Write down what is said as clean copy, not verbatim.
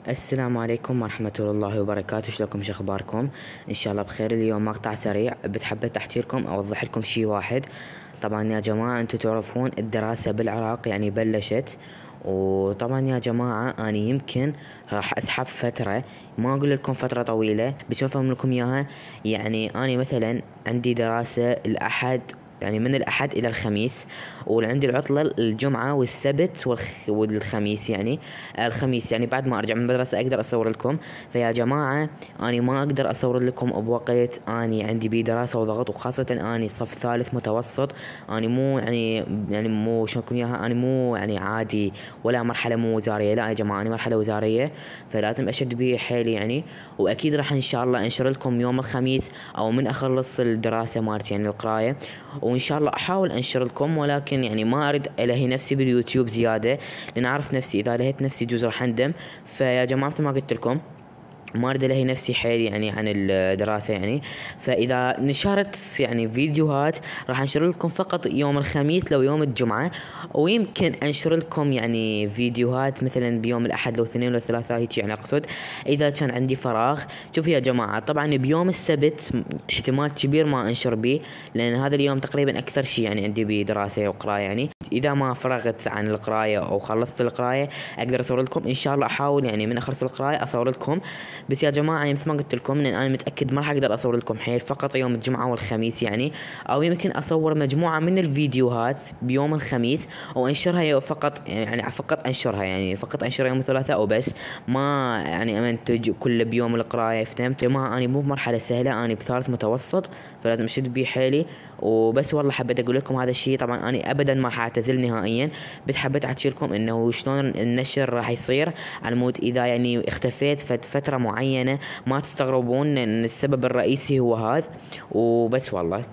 السلام عليكم ورحمة الله وبركاته. شلونكم؟ شو اخباركم؟ ان شاء الله بخير. اليوم مقطع سريع حبيت احكي لكم اوضح لكم شي واحد. طبعا يا جماعة انتم تعرفون الدراسة بالعراق يعني بلشت، وطبعا يا جماعة انا يمكن راح اسحب فترة، ما اقول لكم فترة طويلة بس افهم لكم اياها. يعني انا مثلا عندي دراسة الاحد، يعني من الأحد إلى الخميس، وعندي العطلة الجمعة والسبت والخميس. يعني الخميس يعني بعد ما أرجع من المدرسة أقدر أصور لكم. فيا جماعة أنا ما أقدر أصور لكم بوقت أني عندي بيه دراسة وضغط، وخاصة أني صف ثالث متوسط. أنا مو يعني مو شو أقول إياها، أنا مو يعني عادي ولا مرحلة مو وزارية، لا يا جماعة أنا مرحلة وزارية، فلازم أشد بيه حيلي يعني. وأكيد راح إن شاء الله أنشر لكم يوم الخميس أو من أخلص الدراسة مالتي يعني القراية، وان شاء الله احاول انشر لكم. ولكن يعني ما اريد الهي نفسي باليوتيوب زياده، لان اعرف نفسي اذا لهيت نفسي يجوز راح اندم. فيا جماعه مثل ما قلت لكم ما اريد الهي نفسي حيل يعني عن الدراسة يعني. فاذا نشرت يعني فيديوهات راح انشر لكم فقط يوم الخميس لو يوم الجمعة، ويمكن انشر لكم يعني فيديوهات مثلا بيوم الاحد لو اثنين لو ثلاثاء هيك يعني اقصد اذا كان عندي فراغ. شوفوا يا جماعة، طبعا بيوم السبت احتمال كبير ما انشر بيه، لان هذا اليوم تقريبا اكثر شيء يعني عندي بيه دراسة وقراية. يعني اذا ما فرغت عن القراية او خلصت القراية اقدر اصور لكم ان شاء الله. احاول يعني من اخلص القراية اصور لكم. بس يا جماعة يعني مثل ما قلت لكم ان انا متأكد ما راح اقدر اصور لكم حيل، فقط يوم الجمعة والخميس يعني. او يمكن اصور مجموعة من الفيديوهات بيوم الخميس وانشرها فقط، يعني فقط انشرها يعني فقط انشرها يوم الثلاثاء وبس، ما يعني امنتج كل بيوم القراية. فهمت يا جماعة؟ انا مو بمرحلة سهلة، انا بثالث متوسط، فلازم اشد بيه حيلي وبس. والله حبيت اقول لكم هذا الشيء. طبعا انا ابدا ما راح اعتزل نهائيا، بس حبيت احكي لكم انه شلون النشر راح يصير، على مود اذا يعني اختفيت فترة معينة ما تستغربون ان السبب الرئيسي هو هذا وبس والله.